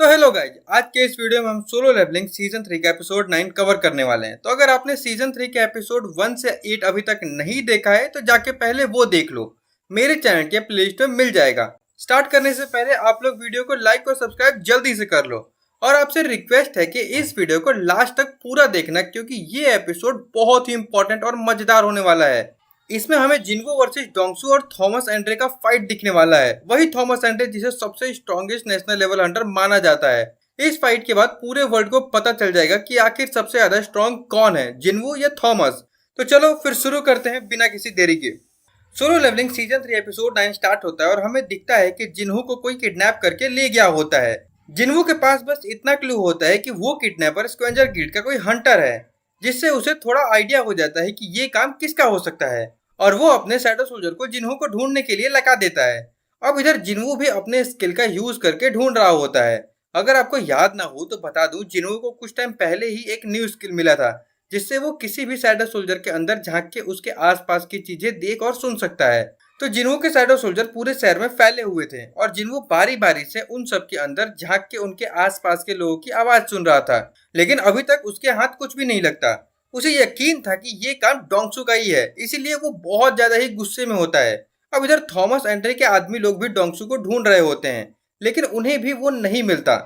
तो hello guys, आज के इस वीडियो में हम सोलो लेवलिंग सीजन 3 का एपिसोड 9 कवर करने वाले हैं। तो अगर आपने सीजन 3 के एपिसोड 1 से 8 अभी तक नहीं देखा है तो जाके पहले वो देख लो, मेरे चैनल के प्लेलिस्ट में मिल जाएगा। स्टार्ट करने से पहले आप लोग वीडियो को लाइक और सब्सक्राइब जल्दी से कर लो और आपसे रिक्वेस्ट है कि इस वीडियो को लास्ट तक पूरा देखना, क्योंकि ये एपिसोड बहुत ही इंपॉर्टेंट और मजेदार होने वाला है। इसमें हमें जिन्गो वर्सेस डोंगसू और थॉमस एंड्रे का फाइट दिखने वाला है। वही थॉमस एंड्रे जिसे सबसे स्ट्रॉन्गेस्ट नेशनल लेवल हंटर माना जाता है। इस फाइट के बाद पूरे वर्ल्ड को पता चल जाएगा कि आखिर सबसे ज्यादा स्ट्रॉन्ग कौन है, जिन्गो या थॉमस। तो चलो फिर शुरू करते हैं बिना किसी देरी के। Solo Leveling season 3 episode 9 start होता है और हमें दिखता है कि जिन्हो को कोई किडनैप करके ले गया होता है। जिन्हो के पास बस इतना क्लू होता है कि वो किडनैपर स्क्वेंजर गिल्ड का कोई हंटर है, जिससे उसे थोड़ा आइडिया हो जाता है कि ये काम किसका हो सकता है और वो अपने शैडो सोल्जर को जिन्हो को ढूंढने के लिए लगा देता है। अब इधर जिन्हो भी अपने स्किल का यूज करके ढूंढ रहा होता है। अगर आपको याद ना हो तो बता दूं, जिन्हो को कुछ टाइम पहले ही एक न्यू स्किल मिला था, जिससे वो किसी भी शैडो सोल्जर के अंदर झांक के उसके आसपास की चीजें देख और सुन सकता है। तो जिन्हो के शैडो सोल्जर पूरे शहर में फैले हुए थे और जिन्हो बारी बारी से उन सब के अंदर झांक के उनके आसपास के लोगों की आवाज सुन रहा था, लेकिन अभी तक उसके हाथ कुछ भी नहीं लगता। उसे यकीन था कि ये काम डोंगसू का ही है, इसीलिए वो बहुत ज्यादा ही गुस्से में होता है। अब इधर थॉमस एंड्रे के आदमी लोग भी डोंगसू को ढूंढ रहे होते हैं, लेकिन उन्हें भी वो नहीं मिलता।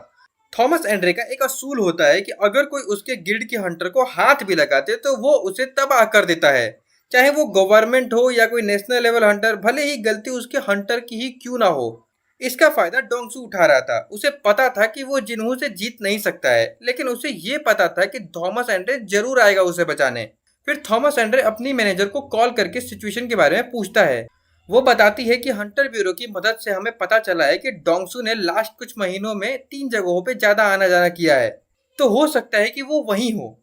थॉमस एंड्रे का एक असूल होता है कि अगर कोई उसके गिल्ड के हंटर को हाथ भी लगाते तो वो उसे तबाह कर देता है, चाहे वो गवर्नमेंट हो या कोई नेशनल लेवल हंटर, भले ही गलती उसके हंटर की ही क्यों ना हो। इसका फायदा डोंगसू उठा रहा था। उसे पता था कि वो जिन्हो से जीत नहीं सकता है, लेकिन उसे ये पता था कि थॉमस एंड्रे जरूर आएगा उसे बचाने। फिर थॉमस एंड्रे अपनी मैनेजर को कॉल करके सिचुएशन के बारे में पूछता है। वो बताती है कि हंटर ब्यूरो की मदद से हमें पता चला है कि डोंगसू ने लास्ट कुछ महीनों में 3 जगहों पे ज्यादा आना जाना किया है, तो हो सकता है कि वो वहीं हो।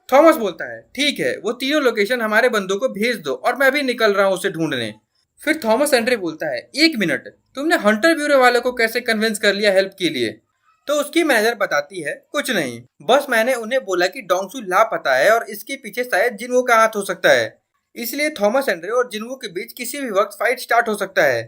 थॉमस बोलता है, ठीक है, वो तीनों लोकेशन हमारे बंदों को भेज दो और मैं भी निकल रहा हूँ उसे ढूंढने। फिर थॉमस एंड्रे बोलता है, 1 मिनट, तुमने हंटर ब्यूरो वालों को कैसे कन्विंस कर लिया हेल्प के लिए? तो उसकी मैनेजर बताती है, कुछ नहीं, बस मैंने उन्हें बोला कि डोंगसू लापता है और इसके पीछे शायद जिन्हो का हाथ हो सकता है, इसलिए थॉमस एंड्रे और जिन्हो के बीच किसी भी वक्त फाइट स्टार्ट हो सकता है।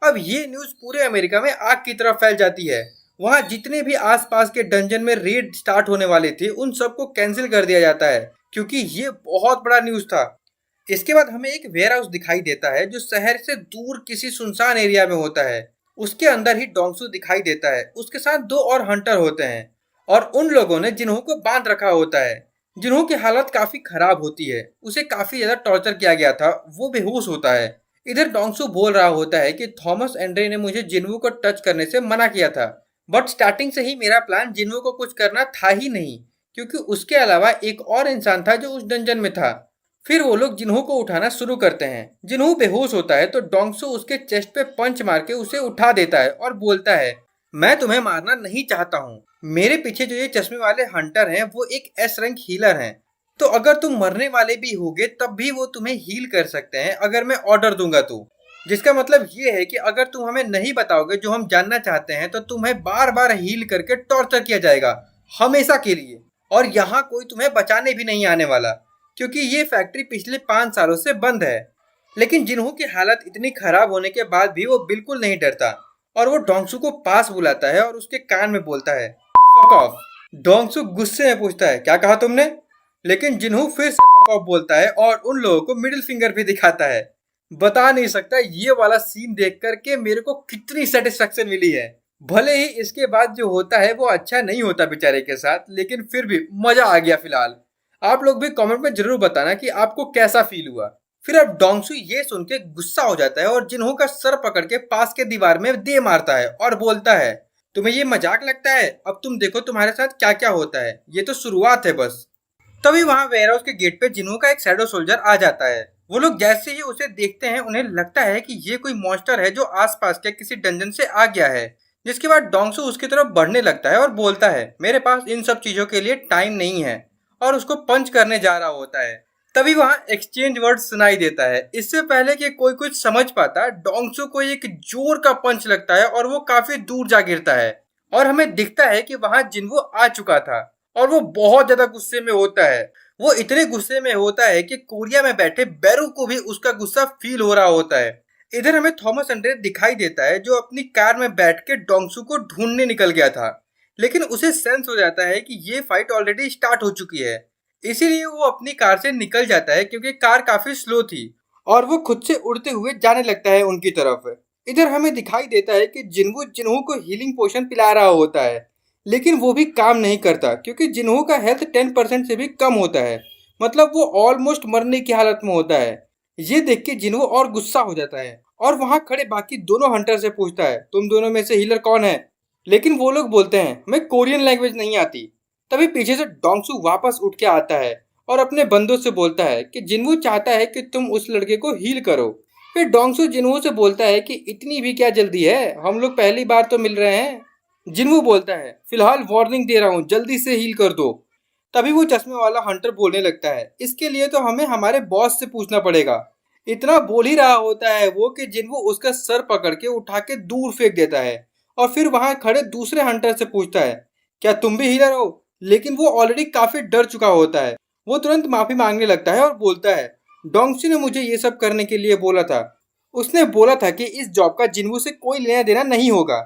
अब ये न्यूज पूरे अमेरिका में आग की तरह फैल जाती है। वहाँ जितने भी आसपास के डंजन में रेड स्टार्ट होने वाले थे उन सबको कैंसिल कर दिया जाता है, क्योंकि ये बहुत बड़ा न्यूज था। इसके बाद हमें एक वेयर हाउस दिखाई देता है जो शहर से दूर किसी सुनसान एरिया में होता है। उसके अंदर ही डोंगसू दिखाई देता है। उसके साथ 2 और हंटर होते हैं और उन लोगों ने जिन्हो को बांध रखा होता है। जिन्हो की हालत काफी खराब होती है, उसे काफी ज्यादा टॉर्चर किया गया था, वो बेहोश होता है। इधर डोंगसू बोल रहा होता है कि थॉमस एंड्रे ने मुझे जिन्हो को टच करने से मना किया था, बट स्टार्टिंग से ही मेरा प्लान जिन्हो को कुछ करना था ही नहीं, क्योंकि उसके अलावा एक और इंसान था जो उस डंजन में था। फिर वो लोग जिन्हो को उठाना शुरू करते हैं। जिन्हो बेहोश होता है तो डोंगसू उसके चेस्ट पे पंच मार के उसे उठा देता है और बोलता है, मैं तुम्हें मारना नहीं चाहता हूँ। मेरे पीछे जो ये चश्मे वाले हंटर हैं वो एक एस रैंक हीलर हैं, तो अगर तुम मरने वाले भी होगे तब भी वो तुम्हें हील कर सकते हैं अगर मैं ऑर्डर दूंगा तो। जिसका मतलब ये है कि अगर तुम हमें नहीं बताओगे जो हम जानना चाहते हैं तो तुम्हें बार बार हील करके टॉर्चर किया जाएगा हमेशा के लिए, और यहाँ कोई तुम्हें बचाने भी नहीं आने वाला, क्योंकि ये फैक्ट्री पिछले 5 सालों से बंद है। लेकिन जिन्हो की हालत इतनी खराब होने के बाद भी वो बिल्कुल नहीं डरता और वो डोंगसू को पास बुलाता है और उसके कान में बोलता है, फक ऑफ। डोंगसू गुस्से में पूछता है, क्या कहा तुमने? लेकिन जिन्हो फिर से फक ऑफ बोलता है और उन लोगों को मिडिल फिंगर भी दिखाता है। बता नहीं सकता ये वाला सीन देख करके मेरे को कितनी सेटिस्फेक्शन मिली है। भले ही इसके बाद जो होता है वो अच्छा नहीं होता बेचारे के साथ, लेकिन फिर भी मजा आ गया। फिलहाल आप लोग भी कमेंट में जरूर बताना कि आपको कैसा फील हुआ। फिर अब डोंगसू ये सुन के गुस्सा हो जाता है और जिन्हो का सर पकड़ के पास के दीवार में दे मारता है और बोलता है, तुम्हें ये मजाक लगता है? अब तुम देखो तुम्हारे साथ क्या क्या होता है, ये तो शुरुआत है बस। तभी वहाँ वेयरहाउस के गेट पे जिन्हो का एक शैडो सोल्जर आ जाता है। वो लोग जैसे ही उसे देखते हैं उन्हें लगता है कि ये कोई मॉन्स्टर है जो आसपास के किसी डंजन से आ गया है। जिसके बाद डोंगसू उसकी तरफ बढ़ने लगता है और बोलता है, मेरे पास इन सब चीजों के लिए टाइम नहीं है, और उसको पंच करने जा रहा होता है। तभी वहाँ एक्सचेंज वर्ड सुनाई देता है। इससे पहले कि कोई कुछ समझ पाता, डोंगसू को एक जोर का पंच लगता है और वो काफी दूर जा गिरता है और हमें दिखता है कि वहाँ जिन्हो आ चुका था और वो बहुत ज्यादा गुस्से में होता है। वो इतने गुस्से में होता है कि कोरिया में बैठे बैरू को भी उसका गुस्सा फील हो रहा होता है। इधर हमें थॉमस एंड्रे दिखाई देता है जो अपनी कार में बैठ के डोंगसू को ढूंढने निकल गया था। लेकिन उसे सेंस हो जाता है कि ये फाइट ऑलरेडी स्टार्ट हो चुकी है। इसीलिए वो अपनी कार से निकल जाता है क्योंकि कार काफी स्लो थी और वो खुद से उड़ते हुए जाने लगता है उनकी तरफ। इधर हमें दिखाई देता है कि जिन्वू जिन्हो को हीलिंग पोशन पिला रहा होता है, लेकिन वो भी काम नहीं करता क्योंकि जिन्हो का हेल्थ 10% से भी कम होता है। मतलब वो ऑलमोस्ट मरने की हालत में होता है। ये देख के जिन्हो और गुस्सा हो जाता है और वहां खड़े बाकी दोनों हंटर से पूछता है, तुम दोनों में से हीलर कौन है? लेकिन वो लोग बोलते हैं, हमें कोरियन लैंग्वेज नहीं आती। तभी पीछे से डोंगसू वापस उठ के आता है और अपने बंदों से बोलता है कि जिन्वू चाहता है कि तुम उस लड़के को हील करो। फिर डोंगसू जिन्वू से बोलता है कि इतनी भी क्या जल्दी है, हम लोग पहली बार तो मिल रहे हैं। जिन्वू बोलता है, फिलहाल वार्निंग दे रहा हूँ, जल्दी से हील कर दो। तभी वो चश्मे वाला हंटर बोलने लगता है, इसके लिए तो हमें हमारे बॉस से पूछना पड़ेगा। इतना बोल ही रहा होता है वो कि जिन्वू उसका सर पकड़ के उठा के दूर फेंक देता है और फिर वहां खड़े दूसरे हंटर से पूछता है, क्या तुम भी हीलर हो? लेकिन वो ऑलरेडी काफी डर चुका होता है। वो तुरंत माफी मांगने लगता है और बोलता है, डोंगसी ने मुझे ये सब करने के लिए बोला था। उसने बोला था कि इस जॉब का जिन्वू से कोई लेना देना नहीं होगा।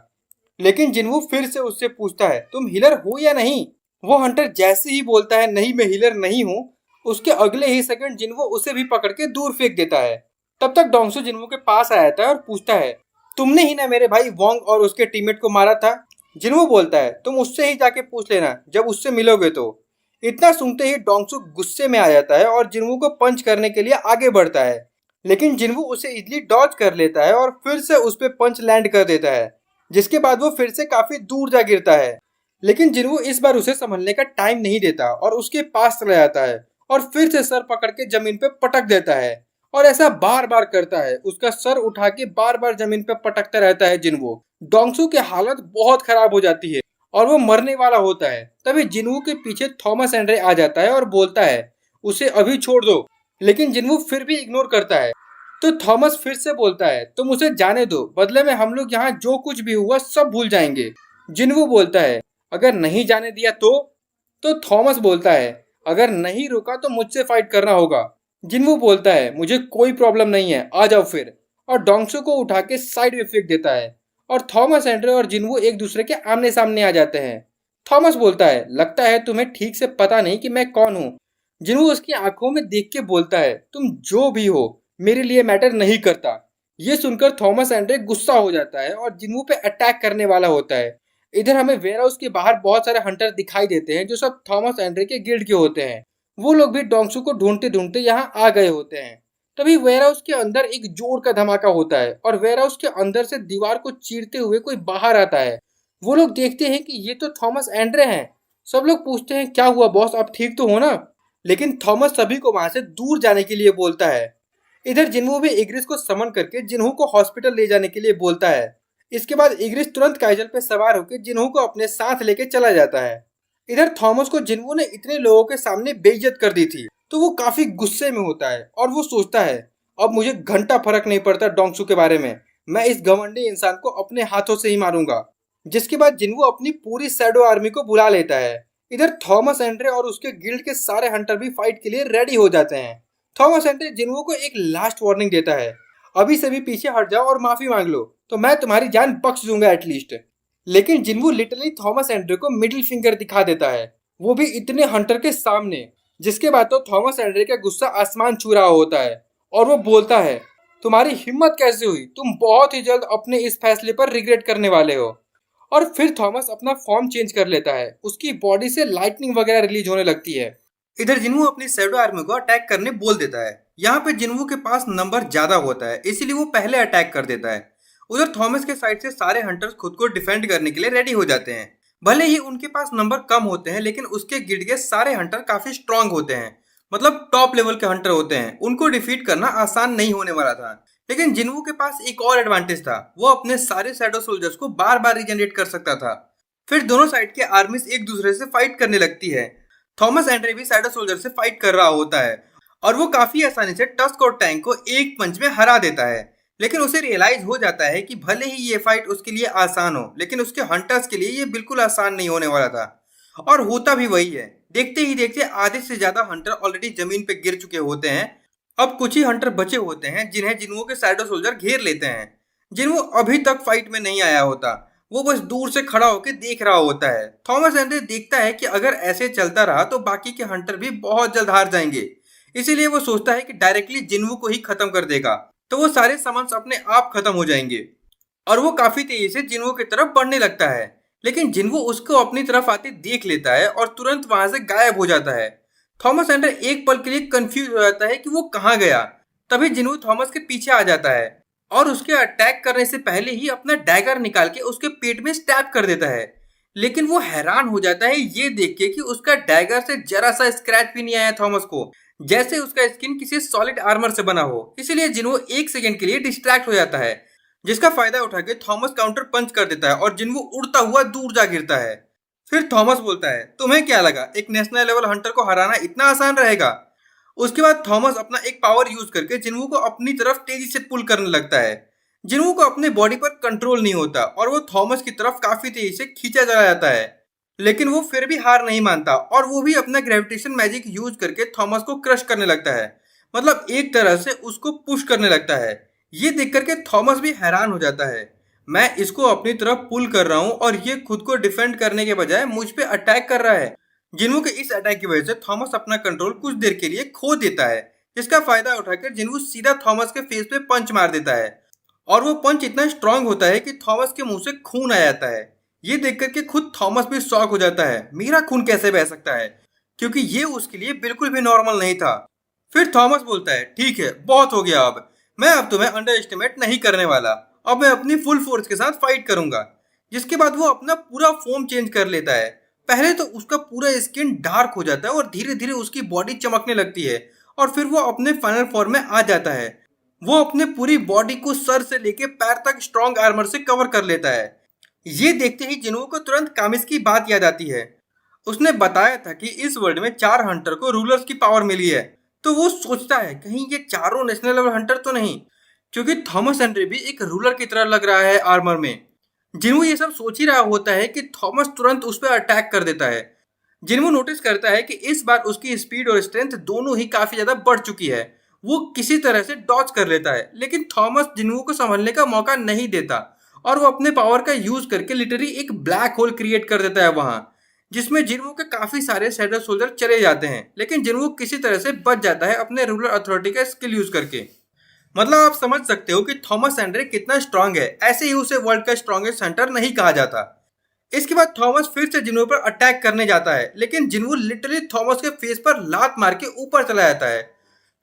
लेकिन जिन्वू फिर से उससे पूछता है, तुम हीलर हो या नहीं? वो हंटर जैसे ही बोलता है, नहीं मैं हीलर नहीं हूँ, उसके अगले ही सेकंड जिन्वू उसे भी पकड़ के दूर फेंक देता है। तब तक डोंगसू जिन्वू के पास आ जाता है और पूछता है, तुमने ही ना मेरे भाई वोंग और उसके टीममेट को मारा था? जिन्वू बोलता है, तुम उससे ही जाके पूछ लेना जब उससे मिलोगे तो। इतना सुनते ही डोंगसू गुस्से में आ जाता है और जिन्वू को पंच करने के लिए आगे बढ़ता है। लेकिन जिन्वू उसे इजली डॉज कर लेता है और फिर से उस पर पंच लैंड कर देता है, जिसके बाद वो फिर से काफी दूर जा गिरता है। लेकिन जिन्वू इस बार उसे संभलने का टाइम नहीं देता और उसके पास चला जाता है और फिर से सर पकड़ के जमीन पे पटक देता है। और ऐसा बार बार करता है, उसका सर उठा के बार बार जमीन पे पटकता रहता है जिन्वू। डोंगसू की हालत बहुत खराब हो जाती है और वो मरने वाला होता है। तभी जिन्वू के पीछे थॉमस एंड्रे आ जाता है और बोलता है, उसे अभी छोड़ दो। लेकिन जिन्वू फिर भी इग्नोर करता है। तो थॉमस फिर से बोलता है, तुम उसे जाने दो, बदले में हम लोग यहाँ जो कुछ भी हुआ सब भूल जाएंगे। जिन्वू बोलता है, अगर नहीं जाने दिया तो थॉमस बोलता है, अगर नहीं रुका तो मुझसे फाइट करना होगा। जिन्वू बोलता है, मुझे कोई प्रॉब्लम नहीं है, आ जाओ फिर। और डोंगसू को उठा के साइड में फेंक देता है और थॉमस एंड्रे और जिन्वू एक दूसरे के आमने सामने आ जाते हैं। थॉमस बोलता है, लगता है तुम्हें ठीक से पता नहीं कि मैं कौन हूँ। जिन्वू उसकी आंखों में देख के बोलता है, तुम जो भी हो मेरे लिए मैटर नहीं करता। ये सुनकर थॉमस एंड्रे गुस्सा हो जाता है और जिन्वू पे अटैक करने वाला होता है। इधर हमें वेयर हाउस के बाहर बहुत सारे हंटर दिखाई देते हैं जो सब थॉमस एंड्रे के गिल्ड के होते हैं। वो लोग भी डोंगसू को ढूंढते ढूंढते यहाँ आ गए होते हैं। तभी वेयर हाउस के अंदर एक जोर का धमाका होता है और वेयर हाउस के अंदर से दीवार को चीरते हुए कोई बाहर आता है। वो लोग देखते हैं कि ये तो थॉमस एंड्रे हैं। सब लोग पूछते हैं, क्या हुआ बॉस, आप ठीक तो हो ना? लेकिन थॉमस सभी को वहां से दूर जाने के लिए बोलता है। इधर जिन्वू भी इग्रिस को समन करके जिन्हू को हॉस्पिटल ले जाने के लिए बोलता है। इसके बाद इग्रिस तुरंत काइजल पे सवार होकर जिन्हू को अपने साथ लेके चला जाता है। इधर थॉमस को जिन्वू ने इतने लोगों के सामने बेइज्जत कर दी थी तो वो काफी गुस्से में होता है और वो सोचता है, अब मुझे घंटा फर्क नहीं पड़ता डोंगसू के बारे में, मैं इस घमंडी इंसान को अपने हाथों से ही मारूंगा। जिसके बाद जिन्वू अपनी पूरी शैडो आर्मी को बुला लेता है। इधर थॉमस एंड्रे और उसके गिल्ड के सारे हंटर भी फाइट के लिए रेडी हो जाते हैं। थॉमस एंड्रे जिन्वू को एक लास्ट वार्निंग देता है, अभी से भी पीछे हट जाओ और माफी मांग लो तो मैं तुम्हारी जान बख्श दूंगा एटलीस्ट। लेकिन जिन्वू लिटरली थॉमस एंड्रे को मिडिल फिंगर दिखा देता है, वो भी इतने हंटर के सामने। जिसके बाद तो थॉमस एंड्रे का गुस्सा आसमान छू रहा होता है और वो बोलता है, तुम्हारी हिम्मत कैसे हुई, तुम बहुत ही जल्द अपने इस फैसले पर रिग्रेट करने वाले हो। और फिर थॉमस अपना फॉर्म चेंज कर लेता है, उसकी बॉडी से लाइटनिंग वगैरह रिलीज होने लगती है। इधर जिन्वू अपनी शैडो आर्मी को अटैक करने बोल देता है। यहाँ पे जिन्वू के पास नंबर ज्यादा होता है इसीलिए वो पहले अटैक कर देता है। उधर थॉमस के साइड से सारे हंटर्स खुद को डिफेंड करने के लिए रेडी हो जाते हैं। भले ही उनके पास नंबर कम होते हैं लेकिन उसके गिल्ड के सारे हंटर काफी स्ट्रांग होते हैं, मतलब टॉप लेवल के हंटर होते हैं। उनको डिफीट करना आसान नहीं होने वाला था। लेकिन जिन्वू के पास एक और एडवांटेज था, वो अपने सारे शैडो सोल्जर्स को बार बार रीजनरेट कर सकता था। फिर दोनों साइड के आर्मीज एक दूसरे से फाइट करने लगती है। थॉमस एंड्रे भी शैडो सोल्जर से फाइट कर रहा होता है और वो काफी आसानी से टस्क और टैंक को एक पंच में हरा देता है। लेकिन उसे रियलाइज हो जाता है कि भले ही ये फाइट उसके लिए आसान हो लेकिन उसके हंटर्स के लिए ये बिल्कुल आसान नहीं होने वाला था। और होता भी वही है, देखते ही देखते आधे से ज्यादा हंटर ऑलरेडी जमीन पे गिर चुके होते हैं। अब कुछ ही हंटर बचे होते हैं जिन्हें जिन्वू के शैडो सोल्जर घेर लेते हैं। जिन्वू अभी तक फाइट में नहीं आया होता, वो बस दूर से खड़ा होकर देख रहा होता है। थॉमस एंड्रे देखता है कि अगर ऐसे चलता रहा तो बाकी के हंटर भी बहुत जल्द हार जाएंगे। इसीलिए वो सोचता है कि डायरेक्टली जिन्वू को ही खत्म कर देगा तो वो सारे समन्स अपने आप खत्म हो जाएंगे। और वो काफी तेजी से जिन्वू की तरफ बढ़ने लगता है, लेकिन जिन्वू उसको अपनी तरफ आते देख लेता है और तुरंत वहां से गायब हो जाता है। थॉमस एंडर एक पल के लिए कंफ्यूज हो जाता है कि वो कहाँ गया। तभी जिन्वू थॉमस के पीछे आ जाता है और उसके अटैक करने से पहले ही अपना डैगर निकाल के उसके पेट में स्टैब कर देता है। लेकिन वो हैरान हो जाता है ये देख के कि उसका डैगर से जरा सा स्क्रैच भी नहीं आया थॉमस को, जैसे उसका स्किन किसी सॉलिड आर्मर से बना हो। इसीलिए जिन्वू एक सेकंड के लिए डिस्ट्रैक्ट हो जाता है, जिसका फायदा उठा के थॉमस काउंटर पंच कर देता है और जिन्वू उड़ता हुआ दूर जा गिरता है। फिर थॉमस बोलता है, तुम्हें क्या लगा एक नेशनल लेवल हंटर को हराना इतना आसान रहेगा? उसके बाद थॉमस अपना एक पावर यूज करके जिन्वू को अपनी तरफ तेजी से पुल करने लगता है। जिन्वू को अपने बॉडी पर कंट्रोल नहीं होता और वो थॉमस की तरफ काफी तेजी से खींचा चला जाता है। लेकिन वो फिर भी हार नहीं मानता और वो भी अपना ग्रेविटेशन मैजिक यूज करके थॉमस को क्रश करने लगता है, मतलब एक तरह से उसको पुश करने लगता है। ये देख करके थॉमस भी हैरान हो जाता है, मैं इसको अपनी तरफ पुल कर रहा हूँ और ये खुद को डिफेंड करने के बजाय मुझ पे अटैक कर रहा है। जिन्वू के इस अटैक की वजह से थॉमस अपना कंट्रोल कुछ देर के लिए खो देता है, जिसका फायदा उठाकर जिन्वू सीधा थॉमस के फेस पे पंच मार देता है और वो पंच इतना स्ट्रांग होता है कि थॉमस के मुंह से खून आ जाता है। ये देख करके खुद थॉमस भी शॉक हो जाता है, मेरा खून कैसे बह सकता है, क्योंकि ये उसके लिए बिल्कुल भी नॉर्मल नहीं था। फिर थॉमस बोलता है, ठीक है बहुत हो गया, अब मैं अब तुम्हें अंडर एस्टिमेट नहीं करने वाला, अब मैं अपनी फुल फोर्स के साथ फाइट करूंगा। जिसके बाद वो अपना पूरा फॉर्म चेंज कर लेता है। पहले तो उसका पूरा स्किन डार्क हो जाता है और धीरे धीरे उसकी बॉडी चमकने लगती है और फिर वो अपने फाइनल फॉर्म में आ जाता है। वो अपने पूरी बॉडी को सर से लेके पैर तक स्ट्रॉन्ग आर्मर से कवर कर लेता है। ये देखते ही जिन्हों को तुरंत कामिस की बात याद आती है। उसने बताया था कि इस वर्ल्ड में 4 हंटर को रूलर्स की पावर मिली है, तो वो सोचता है कहीं ये चारों नेशनल लेवल हंटर तो नहीं, क्योंकि थॉमस एंड्रे भी एक रूलर की तरह लग रहा है आर्मर में। जिन्हों ये सब सोच ही रहा होता है कि थॉमस तुरंत उस पर अटैक कर देता है। जिन्हों नोटिस करता है कि इस बार उसकी स्पीड और स्ट्रेंथ दोनों ही काफी ज्यादा बढ़ चुकी है। वो किसी तरह से डॉज कर लेता है, लेकिन थॉमस जिन्हों को संभलने का मौका नहीं देता और वो अपने पावर का यूज करके लिटरली एक ब्लैक होल क्रिएट कर देता है वहां, जिसमें जिन्वू के काफी सारे शैडो सोल्जर चले जाते हैं। लेकिन जिन्वू किसी तरह से बच जाता है अपने रूलर अथॉरिटी का स्किल यूज करके। मतलब आप समझ सकते हो कि थॉमस एंड्रे कितना स्ट्रांग है, ऐसे ही उसे वर्ल्ड का स्ट्रॉन्गेस्ट हंटर नहीं कहा जाता। इसके बाद थॉमस फिर से जिन्वू पर अटैक करने जाता है, लेकिन जिन्वू लिटरली थॉमस के फेस पर लात मार के ऊपर चला जाता है।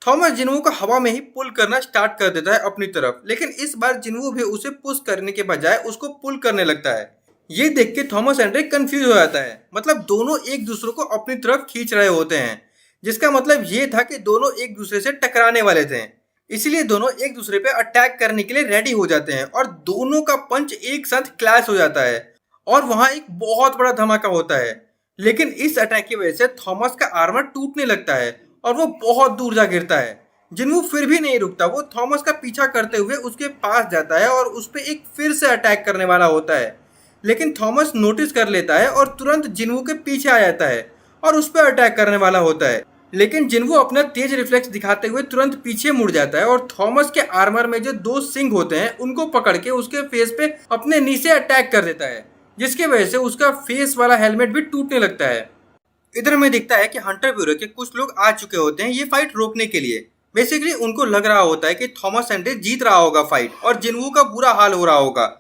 थॉमस जिन्वू को हवा में ही पुल करना स्टार्ट कर देता है अपनी तरफ, लेकिन इस बार जिन्वू भी उसे पुश करने के बजाय उसको पुल करने लगता है। ये देख के थॉमस एंड्रे कंफ्यूज हो जाता है, मतलब दोनों एक दूसरे को अपनी तरफ खींच रहे होते हैं, जिसका मतलब ये था कि दोनों एक दूसरे से टकराने वाले थे। इसलिए दोनों एक दूसरे पे अटैक करने के लिए रेडी हो जाते हैं और दोनों का पंच एक साथ क्लैश हो जाता है और वहां एक बहुत बड़ा धमाका होता है। लेकिन इस अटैक की वजह से थॉमस का आर्मर टूटने लगता है और वो बहुत दूर जा गिरता है। जिन्वू फिर भी नहीं रुकता, वो थॉमस का पीछा करते हुए उसके पास जाता है और उस पर एक फिर से अटैक करने वाला होता है। लेकिन थॉमस नोटिस कर लेता है और तुरंत जिन्वू के पीछे आ जाता है और उस पर अटैक करने वाला होता है। लेकिन जिन्वू अपना तेज रिफ्लेक्स दिखाते हुए तुरंत पीछे मुड़ जाता है और थॉमस के आर्मर में जो 2 सिंग होते हैं उनको पकड़ के उसके फेस पे अपने नीचे अटैक कर देता है, जिसके वजह से उसका फेस वाला हेलमेट भी टूटने लगता है। इधर में दिखता है कि हंटर ब्यूरो के कुछ लोग आ चुके होते हैं ये फाइट रोकने के लिए। बेसिकली उनको लग रहा होता है कि थॉमस एंड्रे जीत रहा होगा फाइट और जिन्वू का बुरा हाल हो रहा होगा,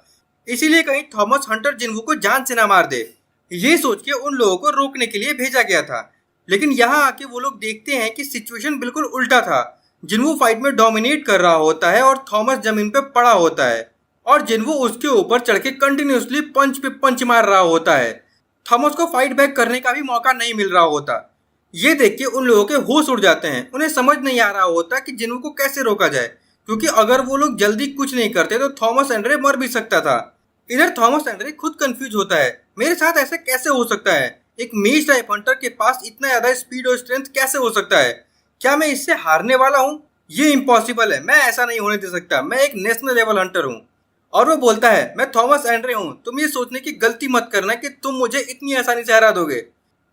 इसीलिए कहीं थॉमस हंटर जिन्वू को जान से ना मार दे। ये सोच के उन लोगों को रोकने के लिए भेजा गया था। लेकिन यहाँ आके वो लोग देखते हैं कि सिचुएशन बिल्कुल उल्टा था। जिन्वू फाइट में डोमिनेट कर रहा होता है और थॉमस जमीन पे पड़ा होता है और जिन्वू उसके ऊपर चढ़ के कंटिन्यूसली पंच पे पंच मार रहा होता है। थॉमस को फाइट बैक करने का भी मौका नहीं मिल रहा होता। ये देख के उन लोगों के होश उड़ जाते हैं, उन्हें समझ नहीं आ रहा होता कि जिन्वू को कैसे रोका जाए, क्योंकि अगर वो लोग जल्दी कुछ नहीं करते तो थॉमस एंड्रे मर भी सकता था। इधर थॉमस एंड्रे खुद कंफ्यूज होता है, मेरे साथ ऐसा कैसे हो सकता है, एक मेज टाइप हंटर के पास इतना ज्यादा स्पीड और स्ट्रेंथ कैसे हो सकता है, क्या मैं इससे हारने वाला हूँ? ये इम्पॉसिबल है, मैं ऐसा नहीं होने दे सकता, मैं एक नेशनल लेवल हंटर हूँ। और वो बोलता है, मैं थॉमस एंड्रे हूँ, तुम ये सोचने की गलती मत करना कि तुम मुझे इतनी आसानी से हरा दोगे।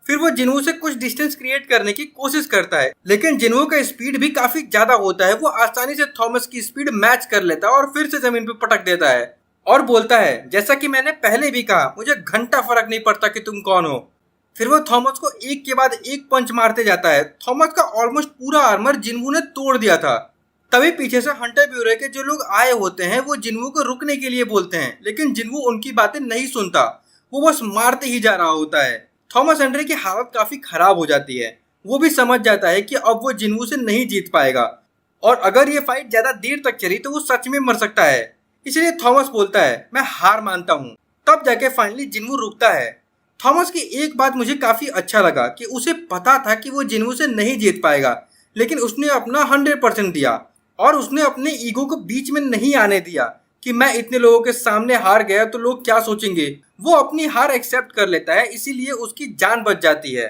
फिर वो जिन्वू से कुछ डिस्टेंस क्रिएट करने की कोशिश करता है, लेकिन जिन्वू का स्पीड भी काफी ज्यादा होता है, वो आसानी से थॉमस की स्पीड मैच कर लेता है और फिर से जमीन पे पटक देता है। और बोलता है, जैसा कि मैंने पहले भी कहा, मुझे घंटा फर्क नहीं पड़ता कि तुम कौन हो। फिर वो थॉमस को एक के बाद एक पंच मारते जाता है। थॉमस का ऑलमोस्ट पूरा आर्मर जिन्वू ने तोड़ दिया था। तभी पीछे से हंटर ब्यूरो के जो लोग आए होते हैं वो जिन्वू को रुकने के लिए बोलते हैं, लेकिन जिन्वू उनकी बातें नहीं सुनता। वो बस मारते ही जा रहा होता है। थॉमस एंड्रे की हालत काफी खराब हो जाती है। वो भी समझ जाता है कि अब वो जिन्वू से नहीं जीत पाएगा और अगर ये फाइट ज्यादा देर तक चली तो वो सच में मर सकता है। इसलिए थॉमस बोलता है, मैं हार मानता हूँ। तब जाके फाइनली जिन्वू रुकता है। थॉमस की एक बात मुझे काफी अच्छा लगा कि उसे पता था कि वो जिन्वू से नहीं जीत पाएगा, लेकिन उसने अपना 100% दिया और उसने अपने ईगो को बीच में नहीं आने दिया कि मैं इतने लोगों के सामने हार गया तो लोग क्या सोचेंगे। वो अपनी हार एक्सेप्ट कर लेता है, इसीलिए उसकी जान बच जाती है।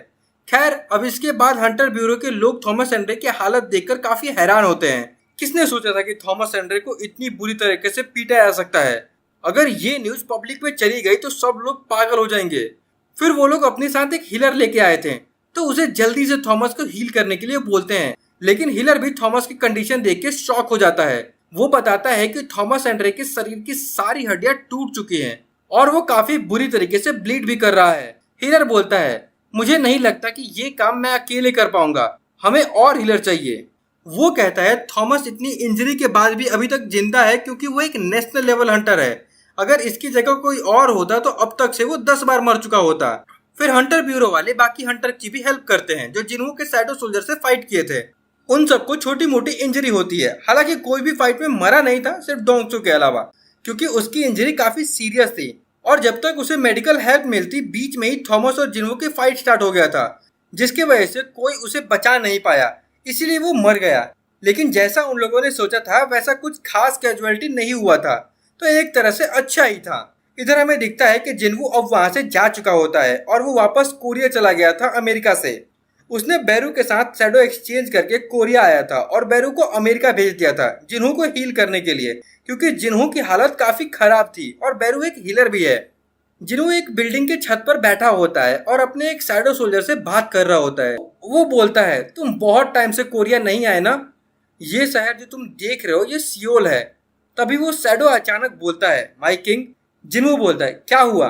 खैर, अब इसके बाद हंटर ब्यूरो के लोग थॉमस एंड्रे की हालत देखकर काफी हैरान होते हैं। किसने सोचा था कि थॉमस एंड्रे को इतनी बुरी तरीके से पीटा जा सकता है। अगर ये न्यूज पब्लिक में चली गई तो सब लोग पागल हो जाएंगे। फिर वो लोग अपने साथ एक हीलर लेके आए थे, तो उसे जल्दी से थॉमस को हील करने के लिए बोलते हैं, लेकिन हीलर भी थॉमस की कंडीशन देख के शॉक हो जाता है। वो बताता है कि थॉमस एंड्रे के शरीर की सारी हड्डियां टूट चुकी हैं और वो काफी बुरी तरीके से ब्लीड भी कर रहा है। हीलर बोलता है, मुझे नहीं लगता कि ये काम मैं अकेले कर पाऊंगा, हमें और हीलर चाहिए। वो कहता है, थॉमस इतनी इंजरी के बाद भी अभी तक जिंदा है क्योंकि वो एक नेशनल लेवल हंटर है। अगर इसकी जगह कोई और होता तो अब तक से वो 10 बार मर चुका होता। फिर हंटर ब्यूरो वाले बाकी हंटर की भी हेल्प करते हैं जो जिन्वू के शैडो सोल्जर से फाइट किए थे। उन सबको छोटी मोटी इंजरी होती है। हालांकि कोई भी फाइट में मरा नहीं था, सिर्फ डोंगसू के अलावा, क्योंकि उसकी इंजरी काफी सीरियस थी और जब तक उसे मेडिकल हेल्प मिलती बीच में ही थॉमस और जिन्वू की फाइट स्टार्ट हो गया था, जिसकी वजह से कोई उसे बचा नहीं पाया, इसीलिए वो मर गया। लेकिन जैसा उन लोगों ने सोचा था वैसा कुछ खास कैजुअलिटी नहीं हुआ था, तो एक तरह से अच्छा ही था। इधर हमें दिखता है कि जिन्वू अब वहां से जा चुका होता है और वो वापस कोरिया चला गया था अमेरिका से। उसने बैरू के साथ शैडो एक्सचेंज करके कोरिया आया था और बैरू को अमेरिका भेज दिया था जिन्हू को हील करने के लिए, क्योंकि जिन्हू की हालत काफी खराब थी और बैरू एक हीलर भी है। जिन्हू एक बिल्डिंग के छत पर बैठा होता है और अपने एक शैडो सोल्जर से बात कर रहा होता है। वो बोलता है, तुम बहुत टाइम से कोरिया नहीं आए ना, ये शहर जो तुम देख रहे हो ये सियोल है। तभी वो शैडो अचानक बोलता है, माय किंग। जिन्हू बोलता है, क्या हुआ?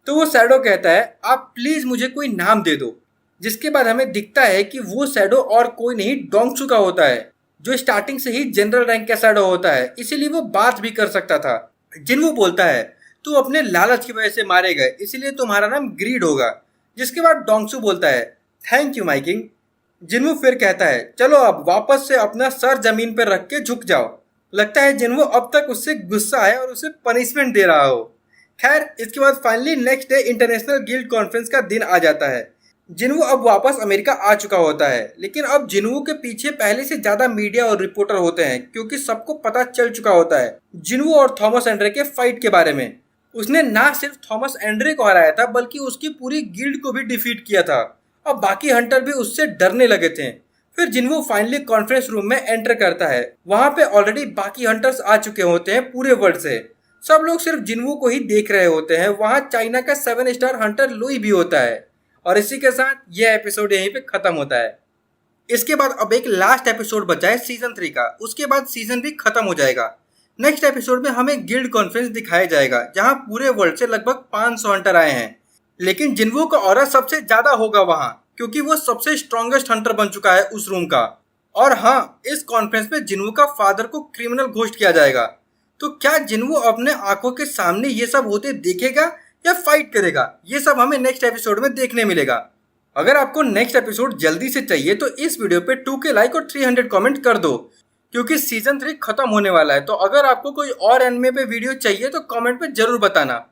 तो वो शैडो कहता है, आप प्लीज मुझे कोई नाम दे दो। जिसके बाद हमें दिखता है कि वो शैडो और कोई नहीं डोंगसू का होता है, जो स्टार्टिंग से ही जनरल रैंक का शैडो होता है, इसीलिए वो बात भी कर सकता था। जिन्हू बोलता है, तू अपने लालच की वजह से मारे गए, इसीलिए तुम्हारा नाम ग्रीड होगा। जिसके बाद डोंगसू बोलता है, थैंक यू माय किंग। जिन्हू फिर कहता है, चलो अब वापस से अपना सर जमीन पर रख के झुक जाओ। लगता है जिन्हू अब तक उससे गुस्सा है और उसे पनिशमेंट दे रहा हो। खैर, इसके बाद finally next day international guild conference का दिन आ जाता है। जिन्हू अब वापस अमेरिका आ चुका होता है, लेकिन अब जिन्हू के पीछे पहले से ज्यादा मीडिया और रिपोर्टर होते हैं, क्योंकि सबको पता चल चुका होता है जिन्हू और थॉमस एंड्रे के फाइट के बारे में। उसने ना सिर्फ थॉमस एंड्रे को हराया था बल्कि उसकी पूरी गिल्ड को भी डिफीट किया था। अब बाकी हंटर भी उससे डरने लगे थे। फिर जिन्हू फाइनली कॉन्फ्रेंस रूम में एंटर करता है। वहां पे ऑलरेडी बाकी हंटर्स आ चुके होते हैं पूरे वर्ल्ड से। सब लोग सिर्फ जिन्हू को ही देख रहे होते हैं। वहां चाइना का 7 स्टार हंटर लुई भी होता है। और इसी के साथ यह एपिसोड यहीं पे खत्म होता है। इसके बाद अब एक लास्ट एपिसोड बचा है सीजन 3 का। उसके बाद सीजन भी खत्म हो जाएगा। नेक्स्ट एपिसोड में हमें गिल्ड कॉन्फ्रेंस दिखाया जाएगा, जहां पूरे वर्ल्ड से लगभग 500 हंटर आए हैं। लेकिन जिन्हू का ऑरा सबसे ज्यादा होगा वहां, क्योंकि वो सबसे स्ट्रॉन्गेस्ट हंटर बन चुका है उस रूम का। और हाँ, इस कॉन्फ्रेंस में जिन्हू का फादर को क्रिमिनल घोषित किया जाएगा। तो क्या जिन्हू अपने आंखों के सामने ये सब होते देखेगा या फाइट करेगा, ये सब हमें नेक्स्ट एपिसोड में देखने मिलेगा। अगर आपको नेक्स्ट एपिसोड जल्दी से चाहिए तो इस वीडियो पे 2K लाइक और 300 कमेंट कर दो, क्योंकि सीजन 3 खत्म होने वाला है। तो अगर आपको कोई और एनिमे पे वीडियो चाहिए तो कमेंट पे जरूर बताना।